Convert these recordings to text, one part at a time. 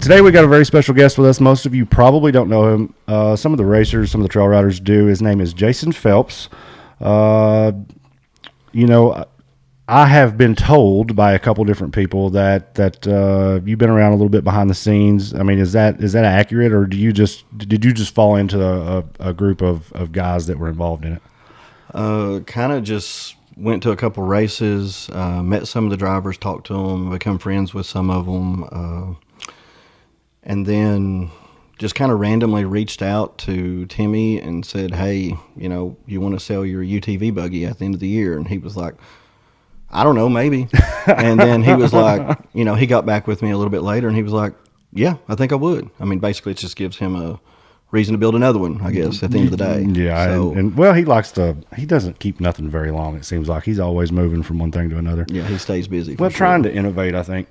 today we got a very special guest with us. Most of you probably don't know him. Some of the racers, some of the trail riders do. His name is Jason Phelps. I have been told by a couple different people that you've been around a little bit behind the scenes. I mean, is that accurate, or did you just fall into a group of guys that were involved in it? Kind of just went to a couple races, met some of the drivers, talked to them, become friends with some of them, and then just kind of randomly reached out to Timmy and said, "Hey, you want to sell your UTV buggy at the end of the year?" And he was like, I don't know, maybe. And then he was like, he got back with me a little bit later, and he was like, yeah, I think I would. I mean, basically, it just gives him a reason to build another one, I guess, at the end of the day. Yeah, so, he doesn't keep nothing very long, it seems like. He's always moving from one thing to another. Yeah, he stays busy. Well, trying to innovate, I think.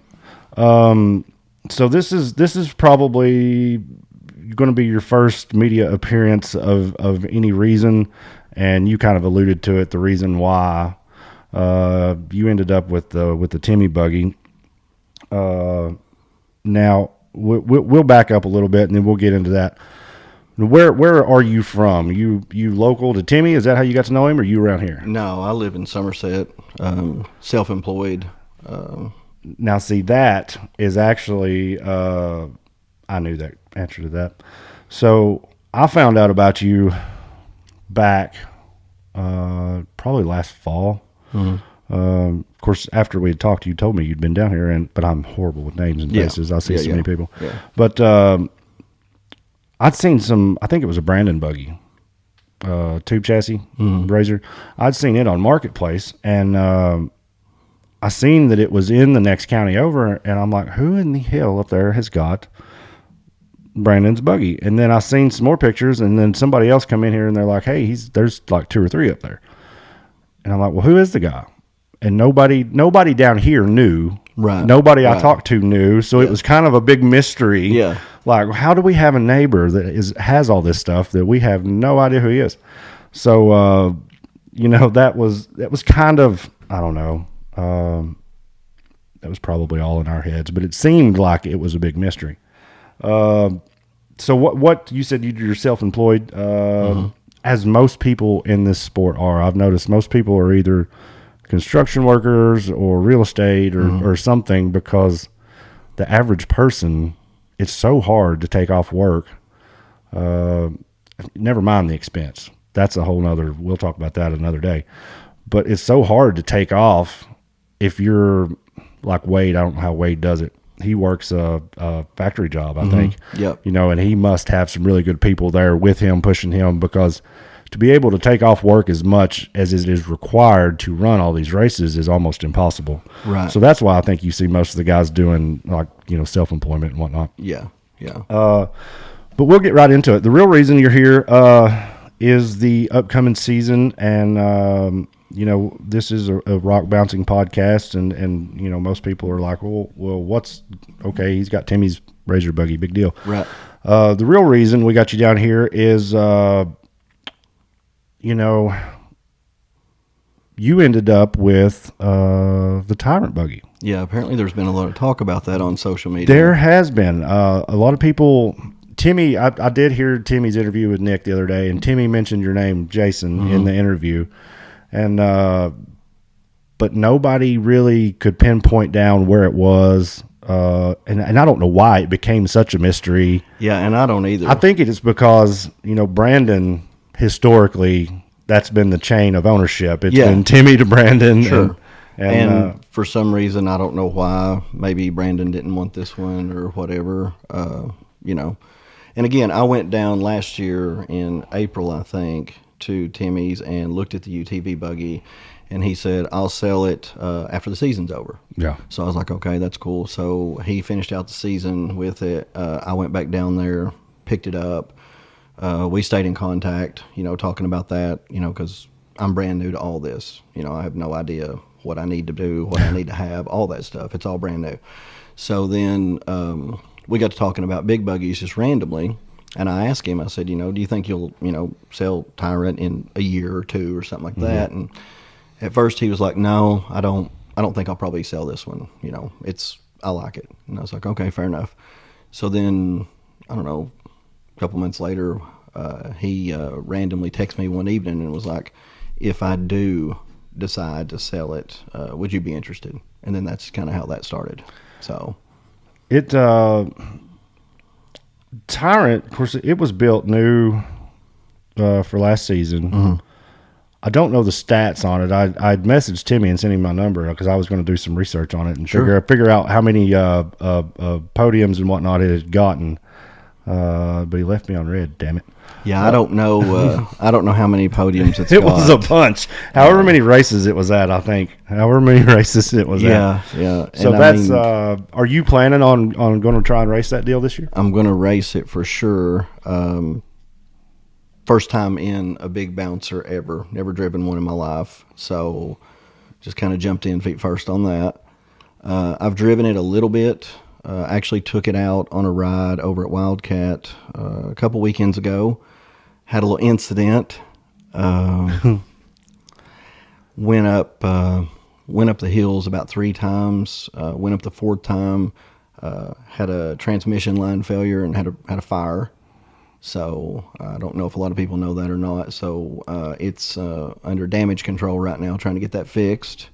So this is probably going to be your first media appearance of any reason, and you kind of alluded to it, the reason why. You ended up with the Timmy buggy. Now we'll back up a little bit and then we'll get into that. Where are you from? You local to Timmy? Is that how you got to know him, or you around here? No, I live in Somerset, self-employed. Now, see, that is actually I knew that answer to that. So I found out about you back probably last fall. Mm-hmm. Of course, after we had talked, you told me you'd been down here, but I'm horrible with names and faces. I see so many people. Yeah. But I'd seen some. I think it was a Brandon buggy, tube chassis, Razor. I'd seen it on Marketplace, and I seen that it was in the next county over, and I'm like, who in the hell up there has got Brandon's buggy? And then I seen some more pictures, and then somebody else come in here, and they're like, hey, there's like 2 or 3 up there. And I'm like, well, who is the guy? And nobody down here knew. Right. Nobody I talked to knew. So it was kind of a big mystery. Yeah. Like, how do we have a neighbor that has all this stuff that we have no idea who he is? So, that was kind of, I don't know. That was probably all in our heads, but it seemed like it was a big mystery. So what you said you're self-employed, as most people in this sport are. I've noticed most people are either construction workers or real estate or something, because the average person, it's so hard to take off work. Never mind the expense. That's a whole nother, we'll talk about that another day. But it's so hard to take off if you're like Wade. I don't know how Wade does it. He works a factory job, I think. Yep. And he must have some really good people there with him, pushing him, because to be able to take off work as much as it is required to run all these races is almost impossible. Right. So that's why I think you see most of the guys doing self-employment and whatnot. Yeah. Yeah. But we'll get right into it. The real reason you're here is the upcoming season, and this is a rock bouncing podcast, and most people are like, well, what's okay? He's got Timmy's Razor buggy, big deal. Right. The real reason we got you down here is, you ended up with the Tyrant buggy. Yeah. Apparently, there's been a lot of talk about that on social media. There has been a lot of people. Timmy, I did hear Timmy's interview with Nick the other day, and Timmy mentioned your name, Jason, in the interview. And but nobody really could pinpoint down where it was, and I don't know why it became such a mystery. Yeah, and I don't either. I think it is because Brandon, historically, that's been the chain of ownership. It's been Timmy to Brandon. Sure. And for some reason, I don't know why. Maybe Brandon didn't want this one or whatever. And again, I went down last year in April, I think, to Timmy's and looked at the UTV buggy, and he said, I'll sell it after the season's over. Yeah. So I was like, okay, that's cool. So he finished out the season with it. I went back down there, picked it up. We stayed in contact, talking about that, because I'm brand new to all this. I have no idea what I need to do, what I need to have, all that stuff. It's all brand new. So then we got to talking about big buggies just randomly. And I asked him, I said, do you think you'll, sell Tyrant in a year or 2 or something like that? And at first he was like, no, I don't think I'll probably sell this one. I like it. And I was like, okay, fair enough. So then, I don't know, a couple months later, he randomly texted me one evening and was like, if I do decide to sell it, would you be interested? And then that's kind of how that started. So It Tyrant, of course, it was built new for last season. Mm-hmm. I don't know the stats on it. I'd messaged Timmy and sent him my number because I was going to do some research on it and figure out how many podiums and whatnot it had gotten. But he left me on red. Damn it. Yeah, I don't know. I don't know how many podiums it's It got. was a bunch. However many races it was at, I think. However many races it was at. Yeah. So that's. Are you planning on going to try and race that deal this year? I'm going to race it for sure. First time in a big bouncer ever. Never driven one in my life. So just kind of jumped in feet first on that. I've driven it a little bit. Actually took it out on a ride over at Wildcat a couple weekends ago. Had a little incident. Went up the hills about 3 times. Went up the 4th time. Had a transmission line failure and had a fire. So I don't know if a lot of people know that or not. So it's under damage control right now, trying to get that fixed.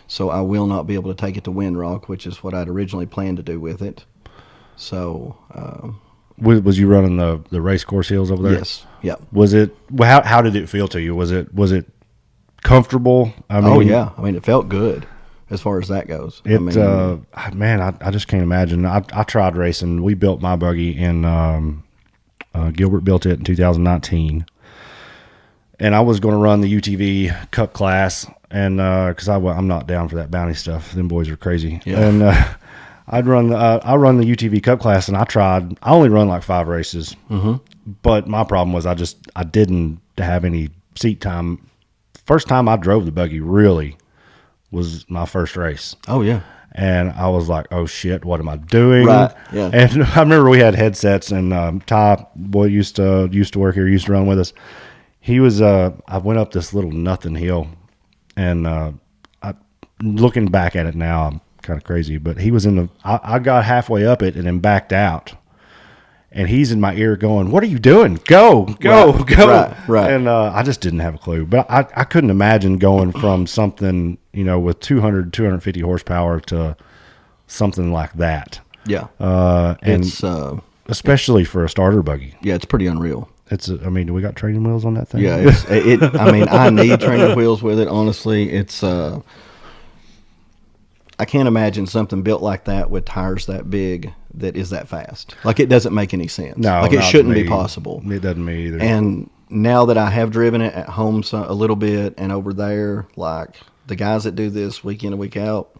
So I will not be able to take it to Windrock, which is what I'd originally planned to do with it. So was you running the race course hills over there? Yes. Yeah. Was it? How did it feel to you? Was it comfortable? I mean, oh yeah. I mean, it felt good as far as that goes. I just can't imagine. I tried racing. We built my buggy in Gilbert built it in 2019, and I was going to run the UTV Cup class, and because I'm not down for that bounty stuff. Them boys are crazy. Yeah. And I run the UTV Cup class, and I only run like 5 races. Mm-hmm. But my problem was I didn't have any seat time. First time I drove the buggy really was my first race. Oh yeah. And I was like, oh shit, what am I doing? Right. Yeah. And I remember we had headsets, and Ty, boy, used to work here, used to run with us. He was I went up this little nothing hill, and looking back at it now, I'm kind of crazy, but he was I got halfway up it and then backed out. And he's in my ear going, what are you doing? Go. Right. And I just didn't have a clue. But I couldn't imagine going from something, with 200, 250 horsepower to something like that. Yeah. And it's especially for a starter buggy. yeah, it's pretty unreal. Do we got training wheels on that thing? Yeah, I need training wheels with it. Honestly, it's I can't imagine something built like that with tires that big that is that fast. Like, it doesn't make any sense. No, like, it shouldn't be possible. It doesn't me either. And now that I have driven it at home a little bit and over there, like, the guys that do this week in and week out,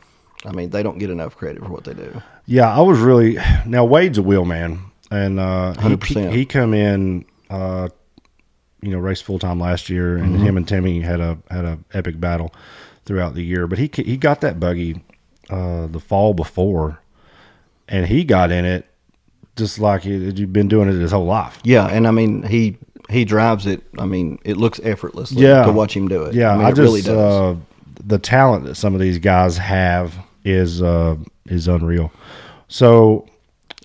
I mean, they don't get enough credit for what they do. Yeah, I was really – now, Wade's a wheel man, and 100%. He come in raced full-time last year, and him and Timmy had a epic battle throughout the year. But he got that buggy the fall before, and he got in it just like you've been doing it his whole life. Yeah, and I mean, he drives it. I mean, it looks effortlessly to watch him do it. Yeah, I mean, it really does. The talent that some of these guys have is unreal. So,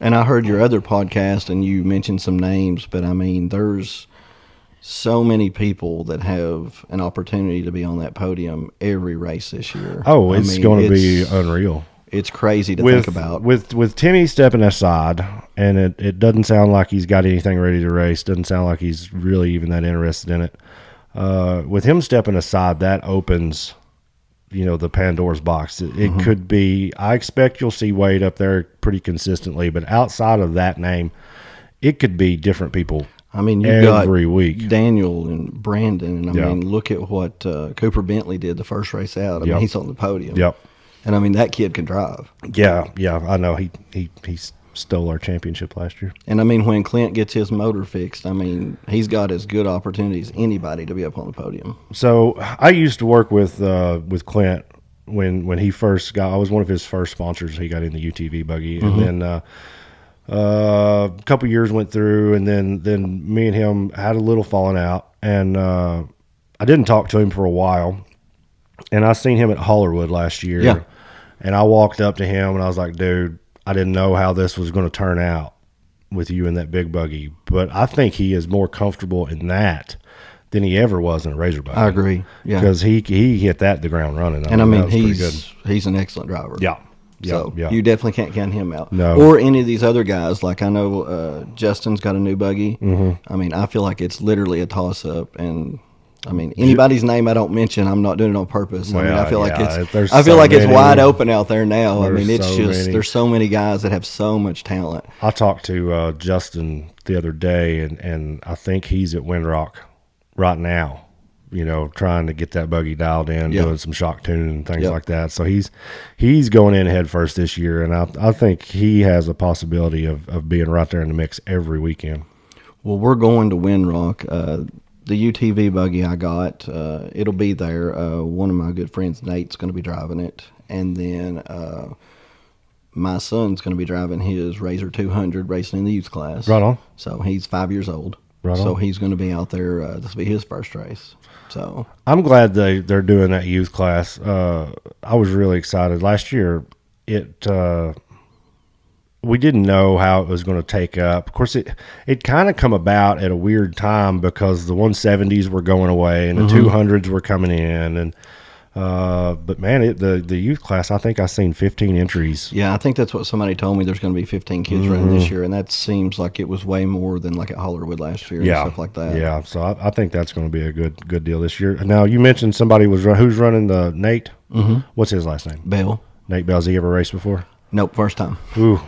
and I heard your other podcast, and you mentioned some names, but I mean, there's so many people that have an opportunity to be on that podium every race this year. Oh, it's going to be unreal. It's crazy to think about. With Timmy stepping aside, and it doesn't sound like he's got anything ready to race. Doesn't sound like he's really even that interested in it. With him stepping aside, that opens, the Pandora's box. It could be. I expect you'll see Wade up there pretty consistently, but outside of that name, it could be different people. I mean, you every got week Daniel and Brandon, and I mean, look at what Cooper Bentley did the first race out. I mean, he's on the podium. Yep. And I mean, that kid can drive. Yeah, I know. He stole our championship last year. And I mean, when Clint gets his motor fixed, I mean, he's got as good opportunities as anybody to be up on the podium. So I used to work with Clint when he first got. I was one of his first sponsors. He got in the UTV buggy, and then. A couple years went through, and then me and him had a little falling out, and I didn't talk to him for a while. And I seen him at Hollerwood last year, Yeah. and I walked up to him and I was like, "Dude, I didn't know how this was going to turn out, with you in that big buggy, but I think he is more comfortable in that than he ever was in a Razor buggy. I agree. Yeah, because he hit the ground running. And I mean, that was pretty good. he's an excellent driver. Yeah. So Yeah. you definitely can't count him out. No. Or any of these other guys. Like I know Justin's got a new buggy. I mean, I feel like it's literally a toss up. And I mean, anybody's name I don't mention, I'm not doing it on purpose. I mean, I feel like it's wide open out there now. I mean, it's just there's so many guys that have so much talent. I talked to Justin the other day, and I think he's at Windrock right now. You know, trying to get that buggy dialed in, doing some shock tuning and things like that. So he's going in head first this year, and I think he has a possibility of being right there in the mix every weekend. Well, we're going to Windrock. The UTV buggy I got, it'll be there. One of my good friends, Nate's going to be driving it, and then my son's going to be driving his Razor 200 racing in the youth class. Right on. So he's 5 years old. Right on. So he's going to be out there. This will be his first race. So I'm glad they're doing that youth class. I was really excited. Last year, we didn't know how it was going to take up. Of course, it kind of come about at a weird time because the 170s were going away and the 200s were coming in. And but man, the youth class, I think I seen 15 entries. Yeah, I think that's what somebody told me. There's going to be 15 kids running this year, and that seems like it was way more than like at Hollerwood last year and stuff like that. Yeah, so I think that's going to be a good deal this year. Now, you mentioned somebody who's running the Nate. What's his last name? Bell. Nate Bell. Has he ever raced before? Nope, first time. Ooh.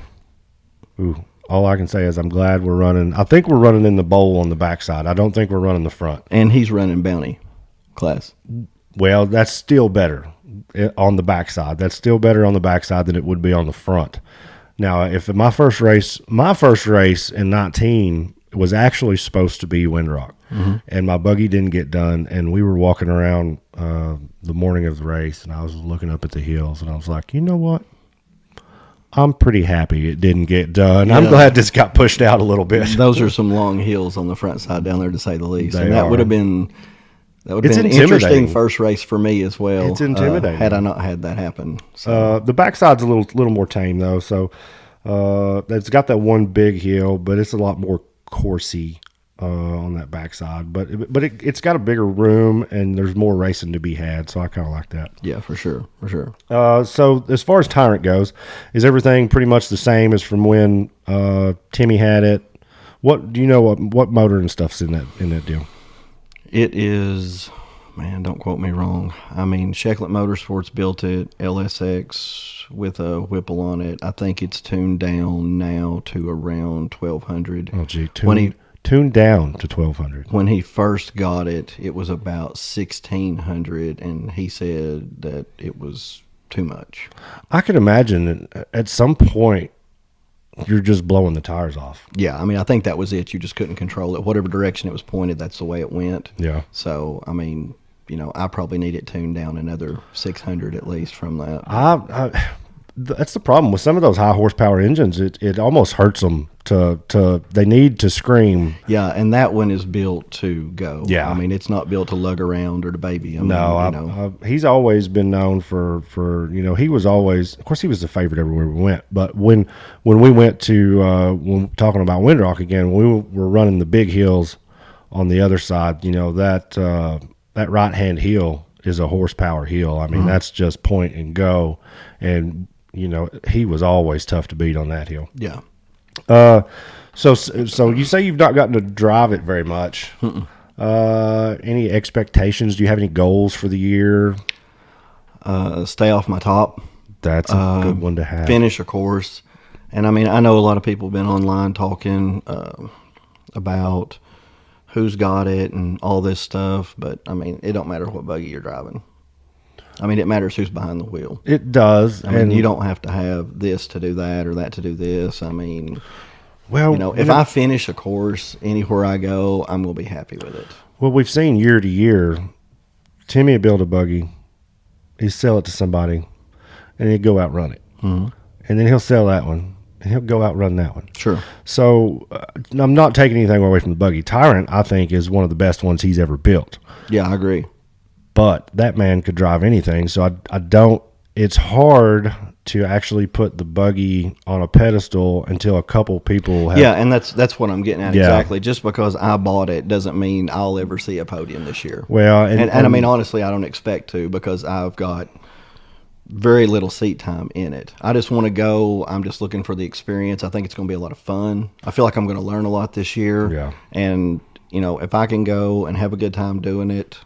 All I can say is I'm glad we're running. I think we're running in the bowl on the backside. I don't think we're running the front. And he's running Bounty class. Well, that's still better on the backside. That's still better on the backside than it would be on the front. Now, if my first race in 19 was actually supposed to be Windrock, and my buggy didn't get done, and we were walking around the morning of the race, and I was looking up at the hills, and I was like, you know what? I'm pretty happy it didn't get done. Yeah. I'm glad this got pushed out a little bit. Those are some long hills on the front side down there, to say the least. That would have been an interesting first race for me as well. It's intimidating. Had I not had that happen. So. The backside's a little more tame though. So it's got that one big hill, but it's a lot more coursey on that backside. But it's got a bigger room and there's more racing to be had. So I kind of like that. Yeah, for sure. So as far as Tyrant goes, is everything pretty much the same as from when Timmy had it? What do you know? What motor and stuff's in that deal? It is, man, don't quote me wrong. I mean, Shecklet Motorsports built it, LSX with a Whipple on it. I think it's tuned down now to around 1,200. Oh, gee, tuned down to 1,200. When he first got it, it was about 1,600, and he said that it was too much. I could imagine that at some point, you're just blowing the tires off. Yeah, I mean, I think that was it. You just couldn't control it. Whatever direction it was pointed, that's the way it went. Yeah. So, I mean, I probably need it tuned down another 600 at least from that. That's the problem with some of those high horsepower engines. It almost hurts them they need to scream. Yeah, and that one is built to go. Yeah. I mean, it's not built to lug around or to baby. He's always been known for he was always, of course, he was the favorite everywhere we went. But when we went to when talking about Windrock again, we were running the big hills on the other side. That right hand hill is a horsepower hill. I mean, that's just point and go, and he was always tough to beat on that hill. Yeah. So you say you've not gotten to drive it very much. Any expectations? Do you have any goals for the year? Stay off my top. That's a good one to have. Finish a course. And I mean, I know a lot of people have been online talking about who's got it and all this stuff, but I mean, it don't matter what buggy you're driving. I mean, it matters who's behind the wheel. It does. I mean, you don't have to have this to do that or that to do this. I mean, if I finish a course anywhere I go, I'm going to be happy with it. Well, we've seen year to year, Timmy would build a buggy, he'd sell it to somebody, and he'd go out and run it. And then he'll sell that one, and he'll go out and run that one. Sure. So I'm not taking anything away from the buggy. Tyrant, I think, is one of the best ones he's ever built. Yeah, I agree. But that man could drive anything, so I don't it's hard to actually put the buggy on a pedestal until a couple people have. Yeah, and that's what I'm getting at Yeah. exactly. Just because I bought it doesn't mean I'll ever see a podium this year. Well, And I mean, honestly, I don't expect to because I've got very little seat time in it. I just want to go. I'm just looking for the experience. I think it's going to be a lot of fun. I feel like I'm going to learn a lot this year. Yeah. And, if I can go and have a good time doing it,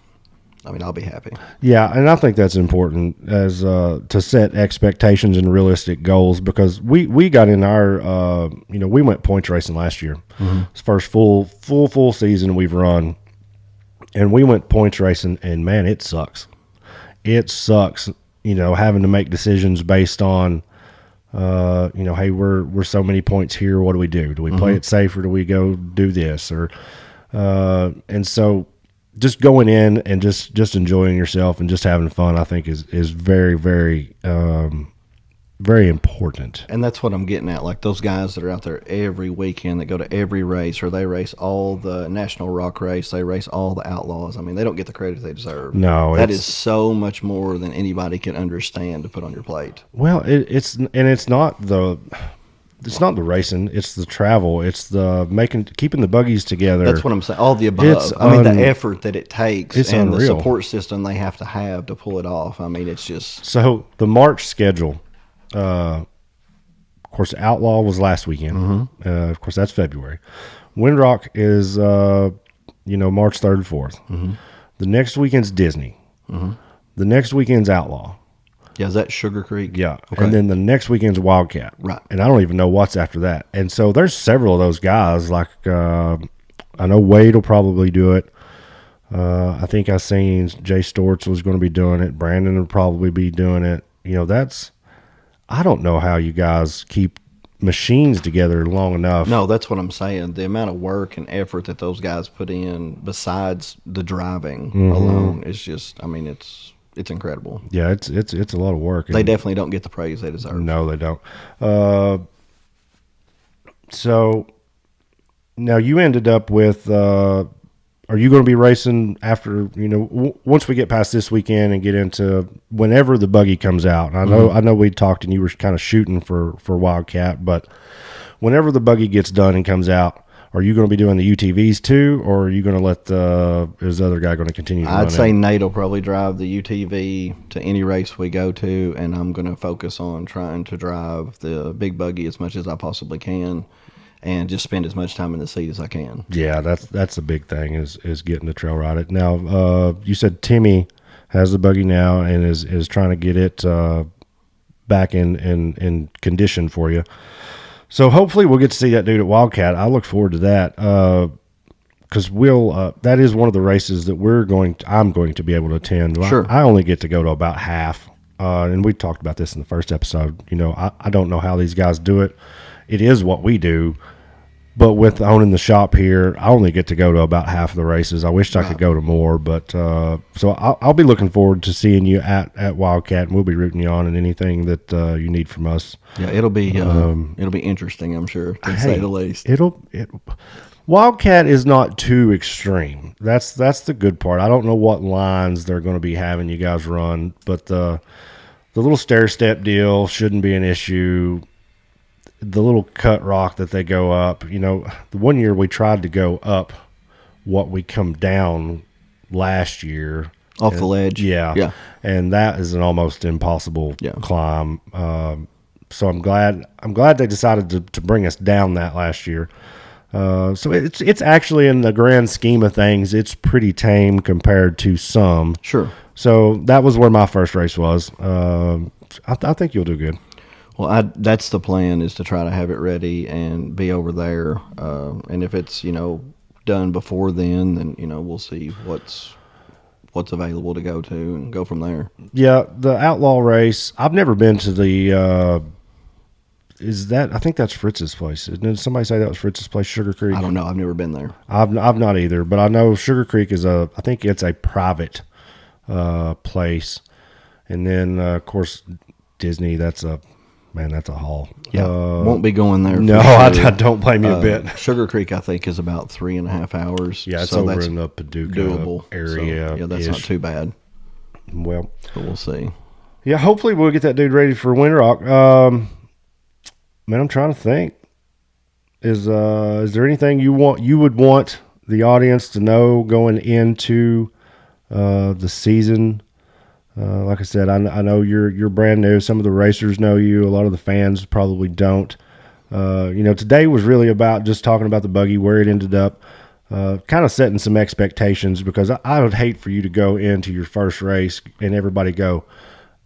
I mean, I'll be happy. Yeah, and I think that's important as to set expectations and realistic goals, because we got in our we went points racing last year. It's the first full season we've run, and we went points racing, and man, it sucks. It sucks, having to make decisions based on hey, we're so many points here. What do we do? Do we play it safe, or do we go do this? Or and so just going in and just enjoying yourself and just having fun, I think is very, very, very important. And that's what I'm getting at. Like those guys that are out there every weekend that go to every race, or they race all the National Rock Race, they race all the Outlaws. I mean, they don't get the credit they deserve. No, that is so much more than anybody can understand to put on your plate. Well, it's not the racing, it's the travel, it's the keeping the buggies together. That's what I'm saying. All the above. It's I mean, the effort that it takes and unreal. the support system they have to pull it off. I mean, it's just. So the March schedule, of course, Outlaw was last weekend. Of course, that's February. Windrock is March 3rd and 4th. The next weekend's Disney. The next weekend's Outlaw. Yeah, is that Sugar Creek? Yeah, Okay. And then the next weekend's Wildcat. Right. And I don't even know what's after that. And so there's several of those guys. Like I know Wade will probably do it. I think I seen Jay Storts was going to be doing it. Brandon will probably be doing it. I don't know how you guys keep machines together long enough. No, that's what I'm saying. The amount of work and effort that those guys put in, besides the driving alone, is just. I mean, it's incredible. Yeah, it's a lot of work. They definitely don't get the praise they deserve. No, they don't. So now you ended up with. Are you going to be racing after once we get past this weekend and get into whenever the buggy comes out? I know we talked and you were kind of shooting for Wildcat, but whenever the buggy gets done and comes out, are you going to be doing the UTVs too, or are you going to let is the other guy going to continue to run I'd say it? Nate will probably drive the UTV to any race we go to, and I'm going to focus on trying to drive the big buggy as much as I possibly can and just spend as much time in the seat as I can. Yeah, that's the big thing is getting the trail ride it. Now, you said Timmy has the buggy now and is trying to get it back in condition for you. So hopefully we'll get to see that dude at Wildcat. I look forward to that because that is one of the races that I'm going to be able to attend. Sure. I only get to go to about half, and we talked about this in the first episode. I don't know how these guys do it. It is what we do, but with owning the shop here, I only get to go to about half of the races. I wish I could go to more, but so I'll be looking forward to seeing you at Wildcat, and we'll be rooting you on in anything that you need from us. Yeah, it'll be interesting, I'm sure, to say the least. Wildcat is not too extreme. That's the good part. I don't know what lines they're going to be having you guys run, but the little stair step deal shouldn't be an issue. The little cut rock that they go up, the one year we tried to go up what we come down last year. Off the ledge. Yeah. And that is an almost impossible climb. So I'm glad they decided to bring us down that last year. So it's actually, in the grand scheme of things, it's pretty tame compared to some. Sure. So that was where my first race was. I think you'll do good. Well, that's the plan, is to try to have it ready and be over there. And if it's, done before then, we'll see what's available to go to and go from there. Yeah, the Outlaw race, I've never been to the I think that's Fritz's place. Did somebody say that was Fritz's place, Sugar Creek? I don't know. I've never been there. I've not either, but I know Sugar Creek I think it's a private place. And then, of course, Disney, that's a haul. Yeah, won't be going there. No, sure. I don't blame you a bit. Sugar Creek, I think, is about 3.5 hours. Yeah, it's so over that's in the Paducah doable area. So, yeah, that's not too bad. Well, but we'll see. Yeah, hopefully we'll get that dude ready for Winter Rock. Man, I'm trying to think. Is there anything you would want the audience to know going into the season? Like I said, I know you're brand new. Some of the racers know you. A lot of the fans probably don't. Today was really about just talking about the buggy, where it ended up, kind of setting some expectations, because I would hate for you to go into your first race and everybody go,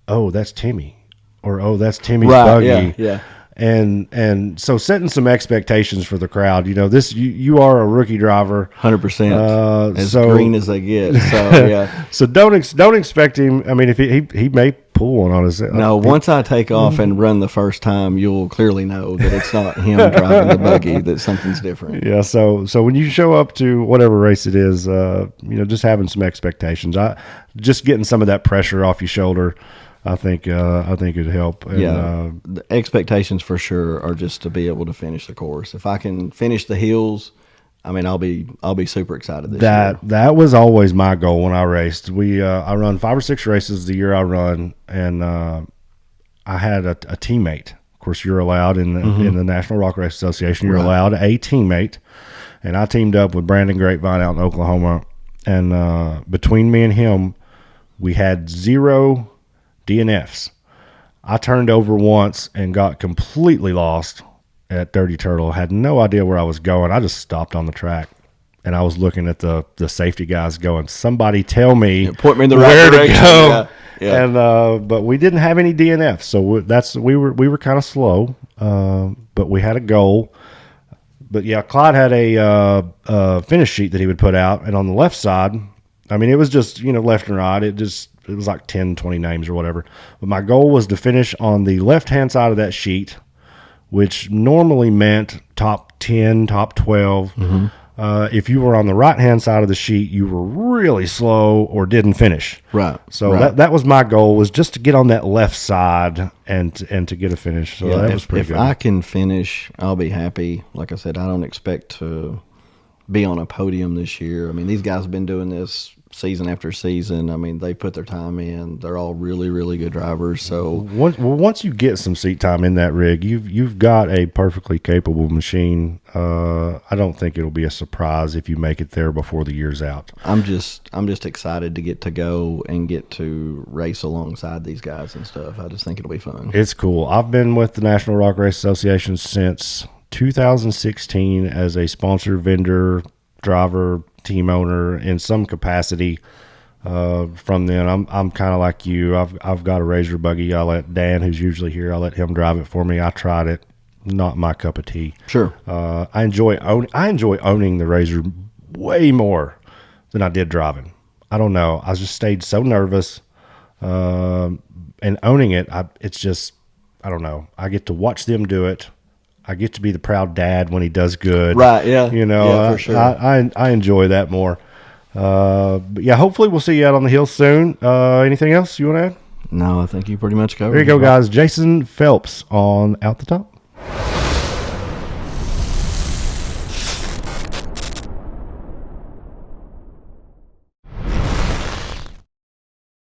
"Oh, that's Timmy," or "Oh, that's Timmy's Right? buggy." Yeah. And so setting some expectations for the crowd. You are a rookie driver, 100%. As so green as they get. So yeah. so don't expect him. I mean, if he may pull one on us. No, once I take off and run the first time, you'll clearly know that it's not him driving the buggy, that something's different. Yeah, so when you show up to whatever race it is, just having some expectations. Just getting some of that pressure off your shoulder. I think it'd help. And, Yeah, the expectations for sure are just to be able to finish the course. If I can finish the hills, I mean, I'll be super excited this year. That was always my goal when I raced. I run 5 or 6 races the year I run, and I had a teammate. Of course, you're allowed in the National Rock Race Association. You're allowed a teammate, and I teamed up with Brandon Grapevine out in Oklahoma, and between me and him, we had 0 DNFs. I turned over once and got completely lost at Dirty Turtle. Had no idea where I was going. I just stopped on the track, and I was looking at the safety guys going, "Somebody tell me, point me in the right where direction." to go." Yeah. And but we didn't have any DNFs, so we were kind of slow, but we had a goal. But yeah, Clyde had a finish sheet that he would put out, and on the left side, I mean, it was just left and right. It was like 10, 20 names or whatever. But my goal was to finish on the left-hand side of that sheet, which normally meant top 10, top 12. If you were on the right-hand side of the sheet, you were really slow or didn't finish. Right. So right. that was my goal, was just to get on that left side and to get a finish. So that was pretty if good. I can finish, I'll be happy. Like I said, I don't expect to be on a podium this year. I mean, these guys have been doing this season after season. I mean, they put their time in. They're all really, really good drivers. So once you get some seat time in that rig, you've got a perfectly capable machine. I don't think it'll be a surprise if you make it there before the year's out. I'm just excited to get to go and get to race alongside these guys and stuff. I just think it'll be fun. It's cool. I've been with the National Rock Race Association since 2016 as a sponsor, vendor, driver, team owner in some capacity. From then, I'm kind of like you. I've got a Razor buggy. I let Dan, who's usually here, I let him drive it for me. I tried it, not my cup of tea. Sure. I enjoy owning the Razor way more than I did driving. I don't know. I just stayed so nervous, and owning it, it's just, I don't know. I get to watch them do it. I get to be the proud dad when he does good. Right, yeah. Yeah, for sure. I enjoy that more. But yeah, hopefully we'll see you out on the hill soon. Anything else you want to add? No, I think you pretty much covered There you it. go, guys. Jason Phelps on Out the Top.